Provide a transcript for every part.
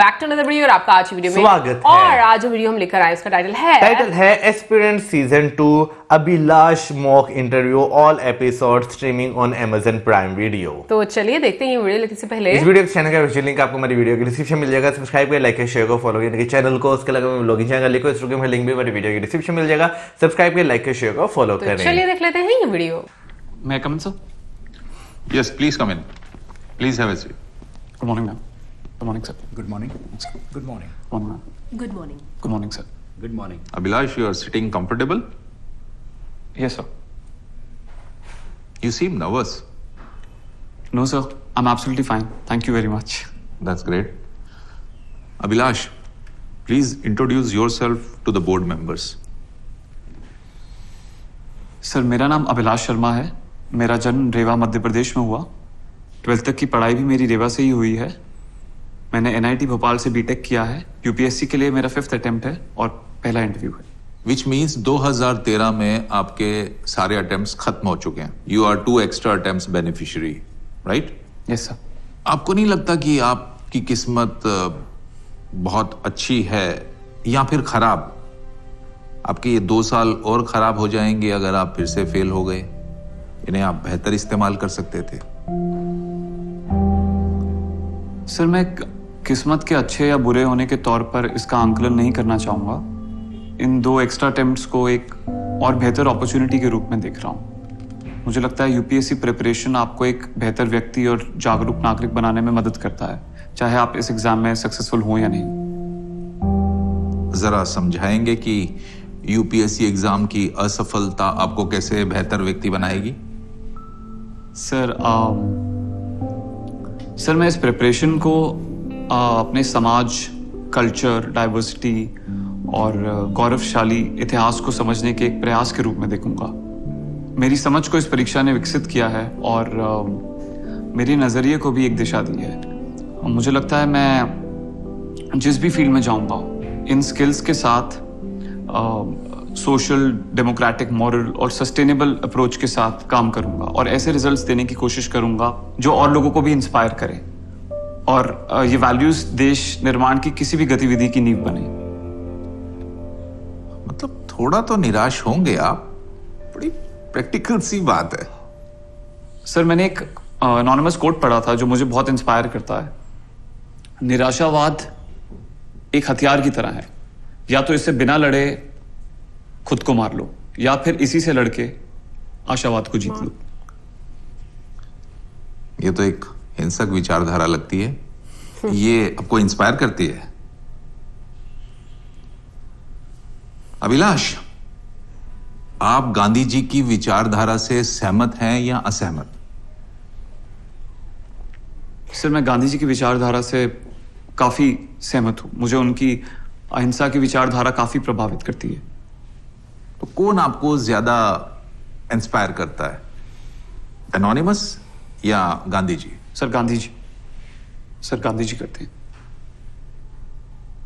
Back to another video और आपका आज की वीडियो में स्वागत है। और आज जो वीडियो हम लेकर आए उसका टाइटल है aspirant season 2 Abhilash mock interview all episode streaming on Amazon prime video. तो चलिए देखते हैं ये वीडियो लेने से पहले इस वीडियो के चैनल का विजुअल लिंक आपको हमारी वीडियो के डिस्क्रिप्शन मिल जाएगा। सब्सक्राइब करें, लाइक करें, शेयर करें, फॉलो करें चैनल को। उसके अलावा लॉगिन चैनल लिखो, इस में लिंक भी हमारी वीडियो के डिस्क्रिप्शन मिल जाएगा। सब्सक्राइब करें, लाइक करें, शेयर करें, फॉलो तो करें। चलिए देख लेते हैं ये video. May I come in, sir? Yes, please come in. Please have a seat. Good morning, ma'am. Good morning, sir. Good morning. Good morning. Good morning, ma'am. Good morning. Good morning, sir. Good morning. Abhilash, you are sitting comfortable? Yes, sir. You seem nervous. No, sir. I'm absolutely fine. Thank you very much. That's great. Abhilash, please introduce yourself to the board members. Sir मेरा नाम अभिलाष शर्मा है। मेरा जन्म रेवा मध्य प्रदेश में हुआ। 12th तक की पढ़ाई भी मेरी रेवा से ही हुई है। मैंने NIT भोपाल से बीटेक किया है। UPSC के लिए मेरा 5th अटेम्प्ट है और पहला इंटरव्यू है। Which means 2013 में आपके सारे अटेम्प्ट्स खत्म हो चुके हैं। You are 2 extra attempts beneficiary, right? Yes sir. आपको नहीं लगता कि आपकी किस्मत बहुत अच्छी है या फिर खराब? आपके ये 2 साल और खराब हो जाएंगे अगर आप फिर से फेल हो गए। इन्हें आप बेहतर इस्तेमाल कर सकते थे। सर मैं किस्मत के अच्छे या बुरे होने के तौर पर इसका आंकलन नहीं करना चाहूंगा। इन 2 एक्स्ट्रा अटेम्प्ट्स को एक और बेहतर अपॉर्चुनिटी के रूप में देख रहा हूँ। मुझे लगता है UPSC प्रिपरेशन आपको एक बेहतर व्यक्ति और जागरूक नागरिक बनाने में मदद करता है, चाहे आप इस एग्जाम में सक्सेसफुल हो या नहीं। जरा समझाएंगे कि UPSC एग्जाम की असफलता आपको कैसे बेहतर व्यक्ति बनाएगी? सर मैं इस प्रिपरेशन को अपने समाज, कल्चर, डाइवर्सिटी और गौरवशाली इतिहास को समझने के एक प्रयास के रूप में देखूंगा। मेरी समझ को इस परीक्षा ने विकसित किया है और मेरे नजरिए को भी एक दिशा दी है। मुझे लगता है मैं जिस भी फील्ड में जाऊंगा इन स्किल्स के साथ सोशल, डेमोक्रेटिक, मॉरल और सस्टेनेबल अप्रोच के साथ काम करूंगा और ऐसे रिजल्ट्स देने की कोशिश करूंगा जो और लोगों को भी इंस्पायर करें और ये वैल्यूज देश निर्माण की किसी भी गतिविधि की नींव बने। मतलब थोड़ा तो निराश होंगे आप। बड़ी प्रैक्टिकल सी बात है। सर मैंने एक एनोनिमस कोट पढ़ा था जो मुझे बहुत इंस्पायर करता है। निराशावाद एक हथियार की तरह है, या तो इससे बिना लड़े खुद को मार लो या फिर इसी से लड़के आशावाद को जीत लो। ये तो एक हिंसक विचारधारा लगती है। ये आपको इंस्पायर करती है? अभिलाष, आप गांधी जी की विचारधारा से सहमत हैं या असहमत? सर मैं गांधी जी की विचारधारा से काफी सहमत हूं। मुझे उनकी अहिंसा की विचारधारा काफी प्रभावित करती है। तो कौन आपको ज्यादा इंस्पायर करता है, एनोनिमस या गांधी जी? सर गांधी जी। सर गांधी जी करते हैं।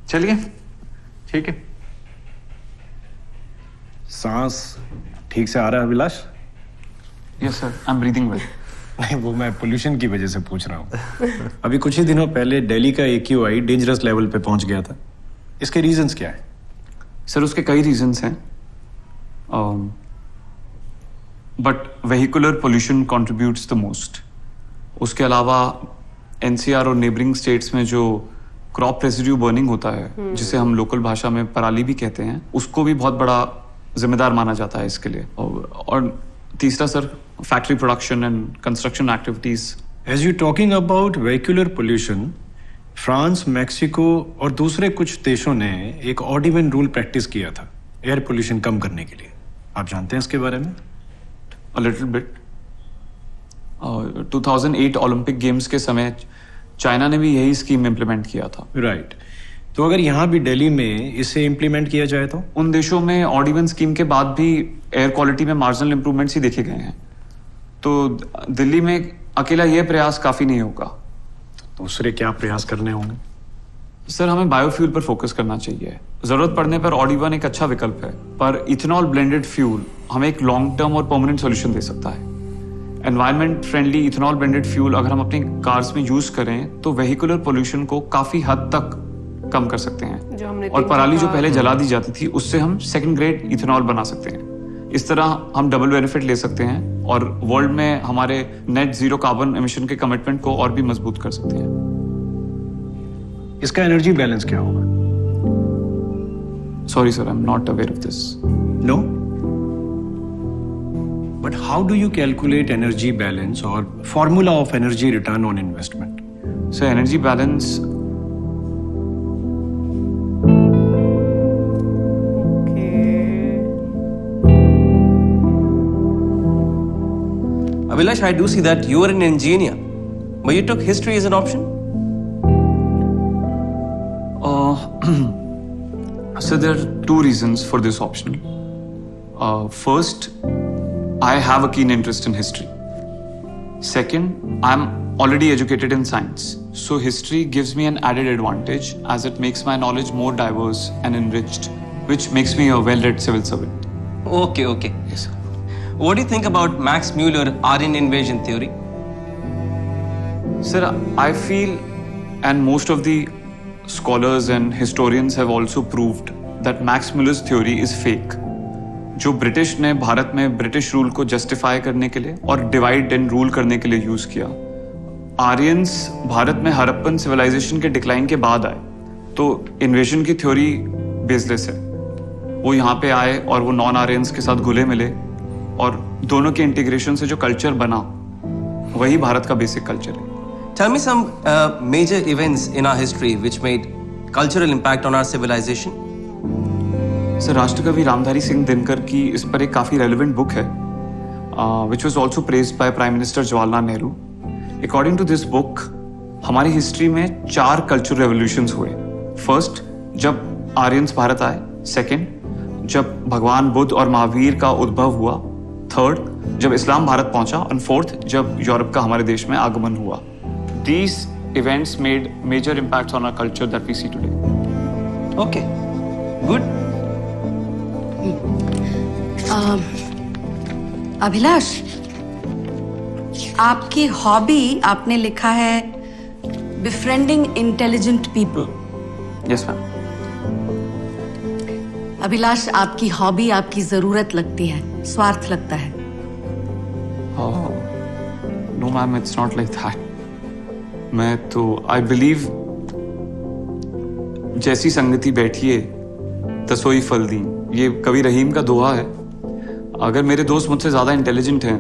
चलिए ठीक है। सांस ठीक से आ रहा है Abhilash? Yes sir, I am breathing well. नहीं, वो मैं पोल्यूशन की वजह से पूछ रहा हूँ। अभी कुछ ही दिनों पहले दिल्ली का AQI डेंजरस लेवल पे पहुंच गया था। इसके रीजंस क्या है? सर उसके कई रीजंस हैं, but vehicular pollution contributes the most. उसके अलावा NCR और नेबरिंग स्टेट्स में जो क्रॉप रेसिड्यू बर्निंग होता है, जिसे हम लोकल भाषा में पराली भी कहते हैं, उसको भी बहुत बड़ा जिम्मेदार माना जाता है इसके लिए। और तीसरा sir factory production and construction activities. As you talking about vehicular pollution, France, Mexico और दूसरे कुछ देशों ने एक ऑड इवन रूल प्रैक्टिस किया था एयर पोल्यूशन कम करने के लिए। आप जानते हैं इसके बारे में? A little bit. 2008 Olympic games के समय चाइना ने भी यही स्कीम इम्प्लीमेंट किया था। राइट। तो अगर यहाँ भी दिल्ली में इसे इम्प्लीमेंट किया जाए तो? उन देशों में ऑड इवन स्कीम के बाद भी एयर क्वालिटी में मार्जिनल इंप्रूवमेंट्स ही देखे गए हैं। तो दिल्ली में अकेला यह प्रयास काफी नहीं होगा। दूसरे क्या प्रयास करने होंगे? सर हमें बायोफ्यूल पर फोकस करना चाहिए। जरूरत पड़ने पर ऑड इवन एक अच्छा विकल्प है, पर इथेनॉल ब्लेंडेड फ्यूल हमें एक लॉन्ग टर्म और परमानेंट सॉल्यूशन दे सकता है। Environment friendly ethanol blended fuel अगर हम अपनी कार्स में यूज करें तो वेहिकुलर पोल्यूशन को काफी हद तक कम कर सकते हैं। जो हमने और पराली जो पहले जला दी जाती थी उससे हम सेकंड ग्रेड इथेनॉल बना सकते हैं। इस तरह हम डबल बेनिफिट ले सकते हैं और वर्ल्ड में हमारे नेट जीरो कार्बन एमिशन के कमिटमेंट को और भी मजबूत कर सकते हैं। इसका एनर्जी बैलेंस क्या होगा? Sorry sir, I am not aware of this. No? But how do you calculate energy balance or formula of energy return on investment? So energy balance, Abhilash, I do see that you are an engineer, but you took history as an option? so there are two reasons for this option. First, I have a keen interest in history. Second, I'm already educated in science, so history gives me an added advantage as it makes my knowledge more diverse and enriched, which makes me a well-read civil servant. Okay. Yes, sir. What do you think about Max Muller Aryan invasion theory? Sir, I feel, and most of the scholars and historians have also proved that Max Muller's theory is fake. जो British ने भारत में British rule को justify करने के लिए और divide and rule करने के लिए यूज किया। आर्यंस भारत में हड़प्पन सिविलाइजेशन के डिक्लाइन के बाद आए, तो इन्वेजन की थ्योरी बेसलेस है। वो यहाँ पे आए और वो नॉन आर्यंस के साथ घुले मिले और दोनों के इंटीग्रेशन से जो कल्चर बना वही भारत का बेसिक कल्चर है। Tell me some major events in our history which made cultural impact on our civilization. Sir, राष्ट्रकवि रामधारी सिंह दिनकर की इस पर एक काफी रेलेवेंट बुक है, which was also praised by Prime Minister Jawaharlal Nehru. According to this book, हमारी history में 4 कल्चरल रेवोल्यूशंस हुए। फर्स्ट, जब आर्यंस भारत आए। सेकंड, जब भगवान बुद्ध और महावीर का उद्भव हुआ। थर्ड, जब इस्लाम भारत पहुंचा। और फोर्थ, जब यूरोप का हमारे देश में आगमन हुआ। These events made major impacts on our culture that we see today. Okay, good. Abhilash, आपकी हॉबी आपने लिखा है befriending intelligent people. Yes ma'am. Abhilash, आपकी हॉबी आपकी जरूरत लगती है, स्वार्थ लगता है। No ma'am, it's not like that. मैं तो आई बिलीव जैसी संगति बैठिए तसोई फल दी, ये कवि रहीम का दोहा है। अगर मेरे दोस्त मुझसे ज्यादा इंटेलिजेंट हैं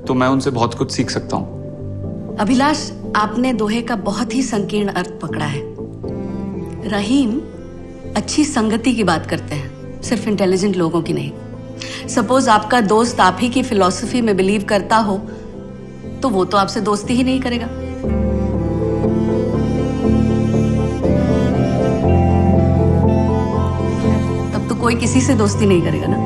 तो मैं उनसे बहुत कुछ सीख सकता हूँ। अभिलाष, आपने दोहे का बहुत ही संकीर्ण अर्थ पकड़ा है। रहीम अच्छी संगति की बात करते हैं, सिर्फ इंटेलिजेंट लोगों की नहीं। सपोज आपका दोस्त आप ही की फिलॉसफी में बिलीव करता हो तो वो तो आपसे दोस्ती ही नहीं करेगा। तब तो कोई किसी से दोस्ती नहीं करेगा ना।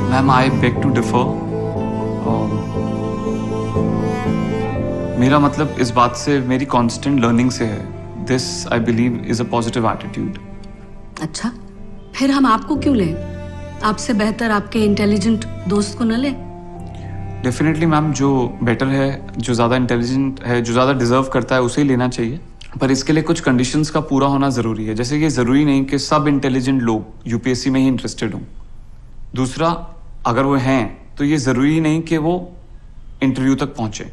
Ma'am, I beg to differ. मेरा मतलब इस बात से, मेरी कांस्टेंट लर्निंग से है। This I believe is a positive attitude. अच्छा, फिर हम आपको क्यों लें? आपसे बेहतर आपके इंटेलिजेंट दोस्त को न लें? डेफिनेटली मैम, जो बेटर है, जो ज्यादा इंटेलिजेंट है, जो ज्यादा डिजर्व करता है उसे ही लेना चाहिए। पर इसके लिए कुछ कंडीशंस का पूरा होना जरूरी है। जैसे ये जरूरी नहीं कि सब इंटेलिजेंट लोग यूपीएससी में ही इंटरेस्टेड हों। दूसरा, अगर वो हैं तो ये जरूरी नहीं कि वो इंटरव्यू तक पहुंचे,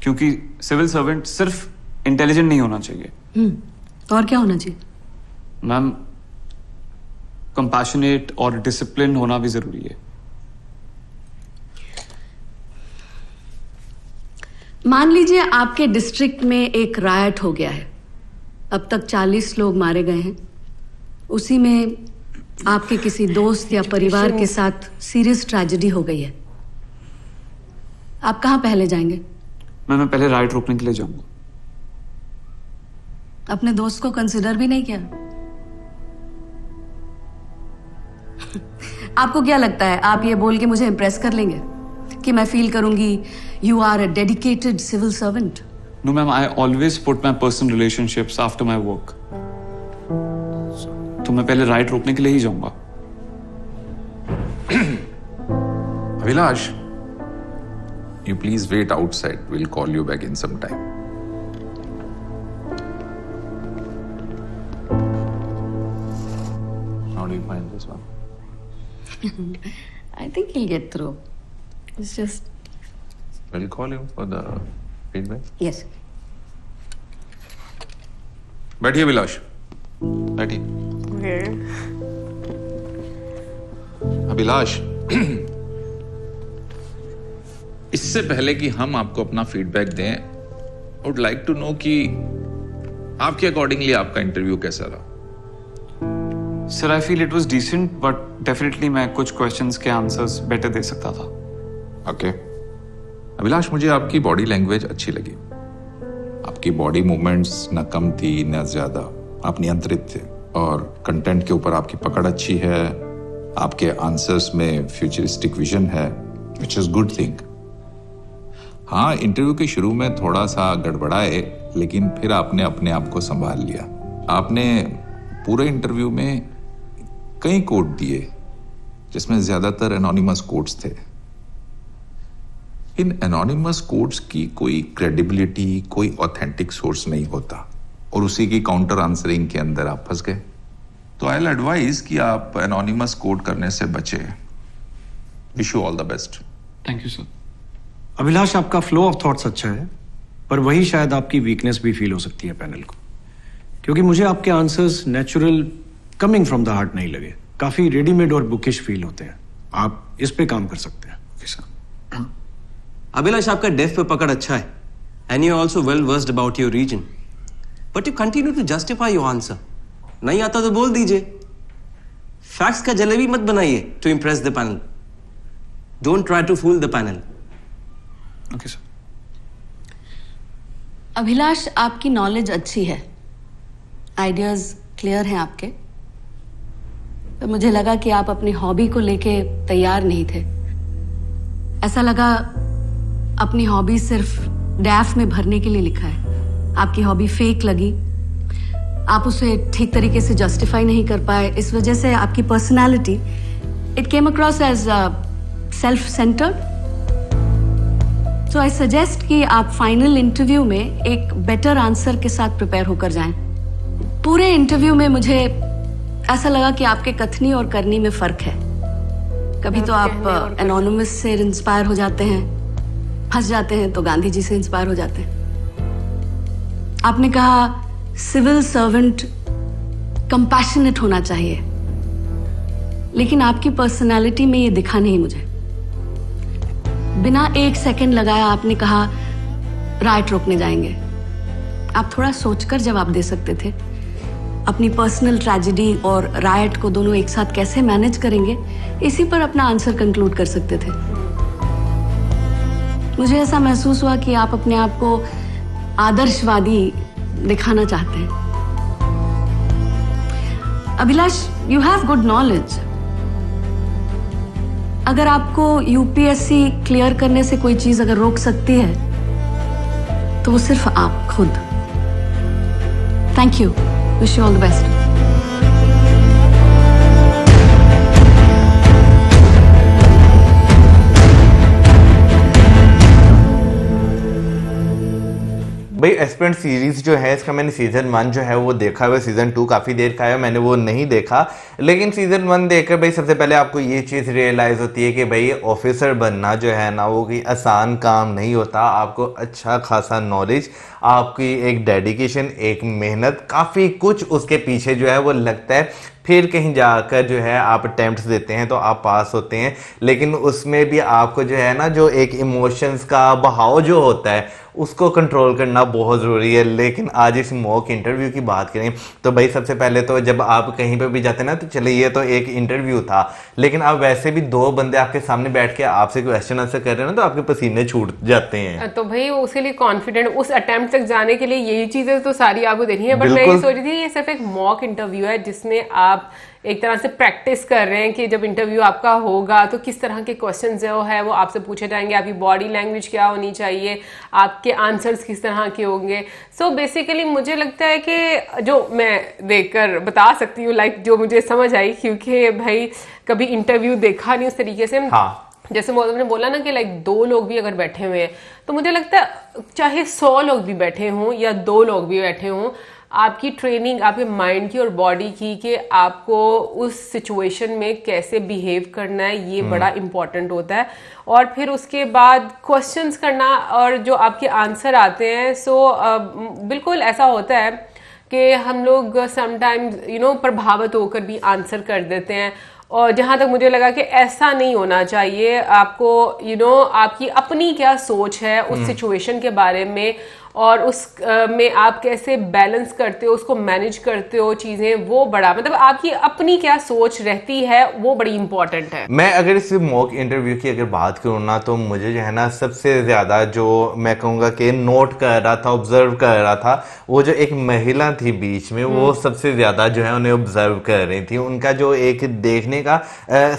क्योंकि सिविल सर्वेंट सिर्फ इंटेलिजेंट नहीं होना चाहिए। और क्या होना चाहिए? मैम, कंपैशनेट और डिसिप्लिन होना भी जरूरी है। मान लीजिए आपके डिस्ट्रिक्ट में एक रायट हो गया है, अब तक 40 लोग मारे गए हैं, उसी में आपके किसी दोस्त या परिवार के साथ सीरियस ट्रेजेडी हो गई है, आप कहां पहले जाएंगे? मैं पहले राइट रोकने के लिए जाऊंगा। अपने दोस्त को कंसिडर भी नहीं किया? आपको क्या लगता है आप ये बोल के मुझे इंप्रेस कर लेंगे कि मैं फील करूंगी you are a dedicated civil servant? No ma'am, I always put my personal relationships after my work. तो मैं पहले राइट रोकने के लिए ही जाऊंगा। Abhilash, You please wait outside. We'll call you back in some time. How do you find this one? I think he'll get through. It's just. We'll call you for the feedback. Yes. बैठिए अभिलाष, बैठिए। अभिलाष, इससे पहले कि हम आपको अपना feedback दें, would like to know कि आपके अकॉर्डिंगली आपका इंटरव्यू कैसा रहा? Sir I feel it was decent, but definitely मैं कुछ क्वेश्चंस के आंसर्स बेटर दे सकता था। ओके। अभिलाष, मुझे आपकी बॉडी लैंग्वेज अच्छी लगी। आपकी बॉडी मूवमेंट्स न कम थी न ज्यादा, आप नियंत्रित थे, और कंटेंट के ऊपर आपकी पकड़ अच्छी है। आपके आंसर्स में फ्यूचरिस्टिक विजन है, विच इज गुड थिंग। हाँ, इंटरव्यू के शुरू में थोड़ा सा गड़बड़ाए, लेकिन फिर आपने अपने आप को संभाल लिया। आपने पूरे इंटरव्यू में कई कोट दिए, जिसमें ज्यादातर एनोनिमस कोट्स थे। इन एनोनिमस कोट्स की कोई क्रेडिबिलिटी, कोई ऑथेंटिक सोर्स नहीं होता, और उसी की काउंटर आंसरिंग के अंदर आप फंस गए। तो आई विल एडवाइज कि आप एनोनिमस कोट करने से बचे। Wish you all the best. Thank you sir. Abhilash, आपका फ्लो ऑफ थॉट्स अच्छा है, पर वही शायद आपकी वीकनेस भी फील हो सकती है पैनल को, क्योंकि मुझे आपके answers natural, coming from the heart नहीं लगे। काफी रेडीमेड और बुकिश फील होते हैं। आप इस पे काम कर सकते हैं। Okay sir. अभिलाष, आपका डेफ पे पकड़ अच्छा है, and you also well versed about your region, but you continue to justify your answer. नहीं आता तो बोल दीजिए। फैक्ट्स का जलेबी मत बनाइए to impress the panel. Don't try to fool the panel. Okay sir. Abhilash, आपकी नॉलेज अच्छी है, आइडियाज क्लियर हैं आपके, पर मुझे लगा कि आप अपनी हॉबी को लेके तैयार नहीं थे। ऐसा लगा अपनी हॉबी सिर्फ डैफ में भरने के लिए लिखा है। आपकी हॉबी फेक लगी, आप उसे ठीक तरीके से जस्टिफाई नहीं कर पाए। इस वजह से आपकी personality, it came across as self centred. So I suggest कि आप फाइनल इंटरव्यू में एक बेटर आंसर के साथ प्रिपेयर होकर जाएं। पूरे इंटरव्यू में मुझे ऐसा लगा कि आपके कथनी और करनी में फर्क है। कभी तो आप एनोनिमस से इंस्पायर हो जाते हैं, फंस जाते हैं तो गांधी जी से इंस्पायर हो जाते हैं। आपने कहा सिविल सर्वेंट कंपैशनेट होना चाहिए, लेकिन आपकी पर्सनालिटी में ये दिखा नहीं मुझे। बिना एक सेकंड लगाया आपने कहा राइट रोकने जाएंगे। आप थोड़ा सोचकर जवाब दे सकते थे। अपनी पर्सनल ट्रेजेडी और राइट को दोनों एक साथ कैसे मैनेज करेंगे, इसी पर अपना आंसर कंक्लूड कर सकते थे। मुझे ऐसा महसूस हुआ कि आप अपने आप को आदर्शवादी दिखाना चाहते हैं। Abhilash, you have good knowledge. अगर आपको यूपीएससी क्लियर करने से कोई चीज अगर रोक सकती है तो वो सिर्फ आप खुद। Thank you, wish you all the best. भाई एस्पिरेंट सीरीज जो है इसका मैंने सीजन 1 जो है वो देखा हुआ, सीजन 2 काफी देर का है, मैंने वो नहीं देखा। लेकिन सीजन 1 देखकर भाई सबसे पहले आपको ये चीज रियलाइज होती है कि भाई ऑफिसर बनना जो है ना वो कोई आसान काम नहीं होता। आपको अच्छा खासा नॉलेज, आपकी एक डेडिकेशन, एक मेहनत, काफी कुछ उसके पीछे जो है वो लगता है। फिर कहीं जाकर जो है आप अटेम्प्ट्स देते हैं तो आप पास होते हैं, लेकिन उसमें भी आपको जो है ना जो एक इमोशंस का बहाव जो होता है उसको कंट्रोल करना बहुत ज़रूरी है। लेकिन आज इस मॉक इंटरव्यू की बात करें तो भाई सबसे पहले तो जब आप कहीं पर भी जाते हैं ना तो चलिए ये तो एक इंटरव्यू था, लेकिन आप वैसे भी 2 बंदे आपके सामने बैठ के आपसे क्वेश्चन आंसर कर रहे हैं ना तो आपके पसीने छूट जाते हैं। तो भाई उसके लिए कॉन्फिडेंट उस अटेम्प्ट तक जाने के लिए यही चीजें तो सारी आपको देखनी है। बट मैं ये सोच रही थी ये सिर्फ एक मॉक इंटरव्यू है जिसमें आप एक तरह से प्रैक्टिस कर रहे हैं कि जब इंटरव्यू आपका होगा तो किस तरह के क्वेश्चन जो है वो आपसे पूछे जाएंगे, आपकी बॉडी लैंग्वेज क्या होनी चाहिए, आपके आंसर्स किस तरह के होंगे। सो बेसिकली मुझे लगता है कि जो मैं देखकर बता सकती हूँ, लाइक जो मुझे समझ आई, क्योंकि भाई कभी इंटरव्यू देखा नहीं उस तरीके से। हाँ। जैसे मैंने बोला ना कि लाइक 2 लोग भी अगर बैठे हुए हैं तो मुझे लगता है चाहे 100 लोग भी बैठे हों या 2 लोग भी बैठे हों, आपकी ट्रेनिंग आपके माइंड की और बॉडी की कि आपको उस सिचुएशन में कैसे बिहेव करना है, ये बड़ा इंपॉर्टेंट होता है। और फिर उसके बाद क्वेश्चंस करना और जो आपके आंसर आते हैं, बिल्कुल ऐसा होता है कि हम लोग समटाइम्स प्रभावित होकर भी आंसर कर देते हैं। और जहां तक मुझे लगा कि ऐसा नहीं होना चाहिए, आपको आपकी अपनी क्या सोच है उस सिचुएशन के बारे में और उस में आप कैसे बैलेंस करते हो, उसको मैनेज करते हो चीजें, वो बड़ा मतलब आपकी अपनी क्या सोच रहती है वो बड़ी इंपॉर्टेंट है। मैं अगर इस मॉक इंटरव्यू की अगर बात करूँ ना, तो मुझे जो है ना सबसे ज्यादा जो मैं कहूँगा कि नोट कर रहा था, ऑब्जर्व कर रहा था, वो जो एक महिला थी बीच में, वो सबसे ज्यादा जो है उन्हें ऑब्जर्व कर रही थी। उनका जो एक देखने का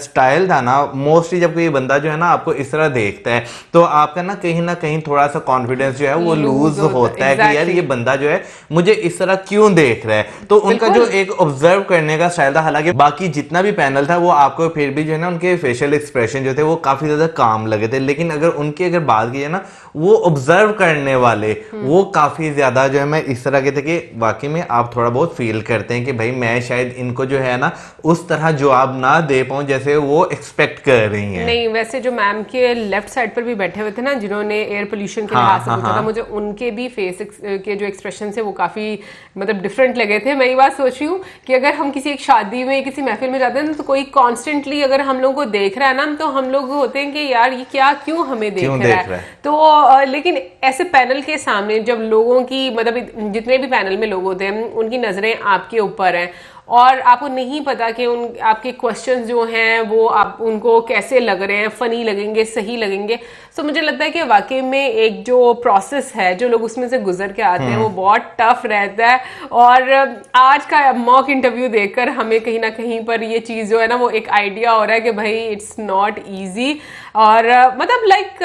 स्टाइल था ना, मोस्टली जब कोई बंदा जो है ना आपको इस तरह देखता है तो आपका ना कहीं थोड़ा सा कॉन्फिडेंस जो है वो लूज होता है कि यार ये बंदा जो है मुझे इस तरह क्यों देख रहा है। तो उनका जो एक ऑब्जर्व करने का स्टाइल था, हालांकि बाकी जितना भी पैनल था वो आपको फिर भी जो है ना उनके फेशियल एक्सप्रेशन जो थे वो काफी ज्यादा काम लगे थे, लेकिन अगर बात की है ना, वो ऑब्जर्व करने वाले वो काफी ज्यादा जो है मैं इस तरह के थे कि वाकई में आप थोड़ा बहुत फील करते हैं कि भाई मैं शायद इनको जो है ना उस तरह जवाब ना दे पाऊं जैसे वो एक्सपेक्ट कर रही हैं। नहीं, वैसे जो मैम के लेफ्ट साइड पर भी बैठे हुए थे ना, जिन्होंने एयर पोल्यूशन के लिहाज से पूछा था, मुझे उनके भी फेस के जो एक्सप्रेशन है वो काफी मतलब डिफरेंट लगे थे। मैं ये बात सोच रही हूँ कि अगर हम किसी एक शादी में किसी महफिल में जाते हैं ना, तो कोई कॉन्स्टेंटली अगर हम लोग को देख रहा है ना, तो हम लोग होते हैं कि यार ये क्या, क्यों हमें देख रहा है। तो लेकिन ऐसे पैनल के सामने जब लोगों की मतलब जितने भी पैनल में लोग होते हैं उनकी नजरें आपके ऊपर हैं और आपको नहीं पता कि उन आपके क्वेश्चंस जो हैं वो आप उनको कैसे लग रहे हैं, फनी लगेंगे, सही लगेंगे। तो मुझे लगता है कि वाकई में एक जो प्रोसेस है जो लोग उसमें से गुजर के आते हैं वो बहुत टफ रहता है। और आज का मॉक इंटरव्यू देखकर हमें कहीं ना कहीं पर ये चीज जो है ना वो एक आइडिया हो रहा है कि भाई इट्स नॉट ईजी। और मतलब लाइक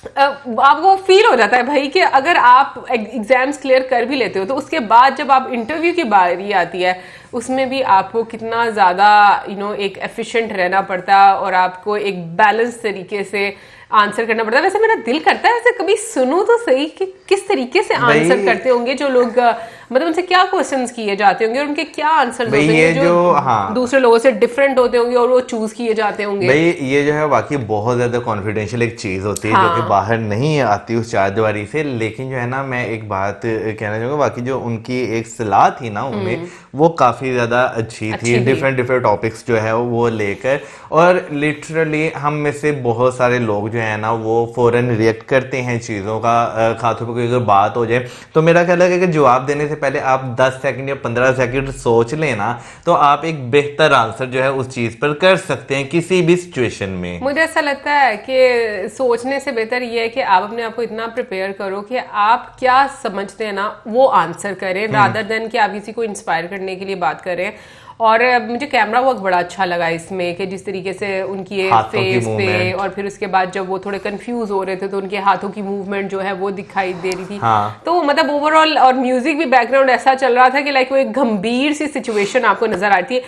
आपको फील हो जाता है भाई कि अगर आप एग्जाम्स क्लियर कर भी लेते हो तो उसके बाद जब आप इंटरव्यू की बारी आती है उसमें भी आपको कितना ज़्यादा एक एफिशिएंट रहना पड़ता है और आपको एक बैलेंस तरीके से आंसर करना पड़ता है। वैसे मेरा दिल करता है वैसे कभी सुनूं तो सही कि किस तरीके से आंसर करते होंगे जो लोग, मतलब उनसे क्या क्वेश्चंस किए जाते होंगे और उनके क्या आंसर होते होंगे जो दूसरे लोगों से डिफरेंट होते होंगे और वो चूज किए जाते होंगे। भाई ये जो है वाकई बहुत ज्यादा कॉन्फिडेंशियल एक चीज होती है जो कि बाहर नहीं आती उस चारदीवारी से। लेकिन जो है ना मैं एक बात कहना चाहूंगा, बाकी जो उनकी एक सलाह थी ना उनमें वो काफी ज्यादा अच्छी थी, डिफरेंट टॉपिक्स जो है वो लेकर। और लिटरली हम में से बहुत सारे लोग जो है ना वो फौरन रिएक्ट करते हैं चीजों का, खासतौर पर कोई अगर बात हो जाए तो मेरा ख्याल है कि जवाब देने से पहले आप 10 सेकंड या 15 सेकंड सोच लेना तो आप एक बेहतर आंसर जो है उस चीज पर कर सकते हैं किसी भी सिचुएशन में। मुझे ऐसा लगता है कि सोचने से बेहतर ये है कि आप अपने आप को इतना प्रिपेयर करो कि आप क्या समझते हैं ना वो आंसर करें, रादर देन कि आप किसी को इंस्पायर करने के लिए बात करें। और मुझे कैमरा वर्क बड़ा अच्छा लगा इसमें कि जिस तरीके से उनकी फेस पे और फिर उसके बाद जब वो थोड़े कंफ्यूज हो रहे थे तो उनके हाथों की मूवमेंट जो है वो दिखाई दे रही थी। तो मतलब ओवरऑल, और म्यूजिक भी बैकग्राउंड ऐसा चल रहा था कि लाइक वो एक गंभीर सी सिचुएशन आपको नजर आती है।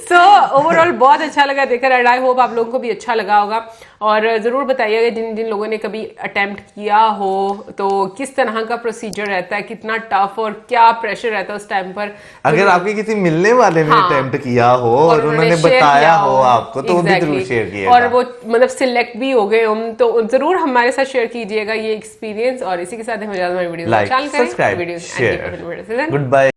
सो ओवरऑल बहुत अच्छा लगा देखकर एंड आई होप आप लोगों को भी अच्छा लगा होगा। और जरूर बताइएगा जिन जिन लोगों ने कभी अटेम्प्ट किया हो तो किस तरह का प्रोसीजर रहता है, कितना टफ और क्या प्रेशर रहता है उस टाइम पर। अगर आपके किसी मिलने वाले ने अटेम्प्ट किया हो और उन्होंने बताया हो आपको तो वो भी जरूर शेयर कीजिएगा और वो मतलब सिलेक्ट भी हो गए हम तो जरूर हमारे साथ शेयर कीजिएगा ये एक्सपीरियंस। और इसी के साथ हमें video like, subscribe, share. Good bye.